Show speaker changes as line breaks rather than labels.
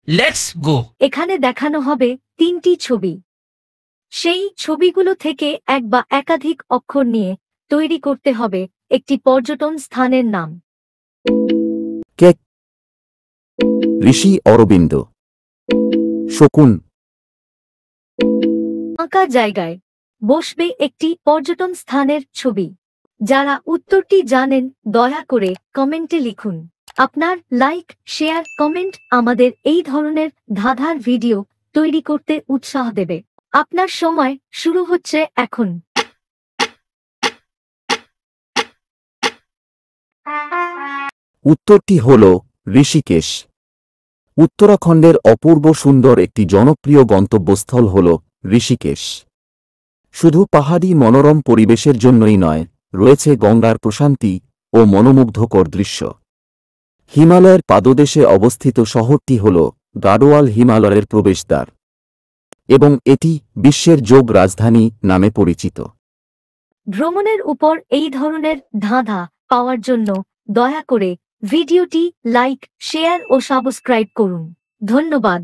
Let's go.
এখানে দেখানো হবে 3টি ছবি। সেই ছবিগুলো থেকে এক বা একাধিক অক্ষর নিয়ে তৈরি করতে হবে একটি পর্যটন স্থানের নাম।
কেক, ঋষি অরবিন্দ, শকুন।
ফাঁকা জায়গায় বসবে একটি পর্যটন স্থানের ছবি। যারা উত্তরটি জানেন দয়া করে কমেন্টে লিখুন। আপনার লাইক, শেয়ার, কমেন্ট আমাদের এই ধরনের ধাঁধার ভিডিও তৈরি করতে উৎসাহ দেবে। আপনার সময় শুরু হচ্ছে এখন।
উত্তরটি হল ঋষিকেশ। উত্তরাখণ্ডের অপূর্ব সুন্দর একটি জনপ্রিয় গন্তব্যস্থল হল ঋষিকেশ। শুধু পাহাড়ি মনোরম পরিবেশের জন্যই নয়, রয়েছে গঙ্গার প্রশান্তি ও মনোমুগ্ধকর দৃশ্য। হিমালয়ের পাদদেশে অবস্থিত শহরটি হল গাড়োয়াল হিমালয়ের প্রবেশদ্বার এবং এটি বিশ্বের যোগ রাজধানী নামে পরিচিত।
ভ্রমণের উপর এই ধরনের ধাঁধা পাওয়ার জন্য দয়া করে ভিডিওটি লাইক, শেয়ার ও সাবস্ক্রাইব করুন। ধন্যবাদ।